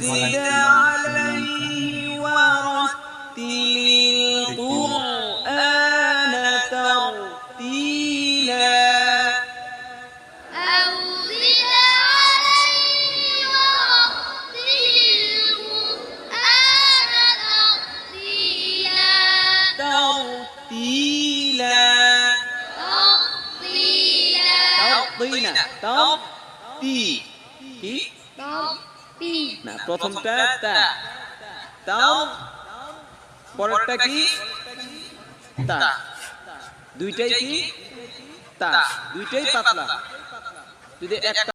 زد عليه ورتل القرآن ترتيلا أو زد عليه ورتل القرآن ترتيلا ترتيلا ترتيلا কি ترتي না প্রথমটা তা তাও পরেরটা কি তা দুইটাই কি তা দুইটাই পাতলা যদি একটা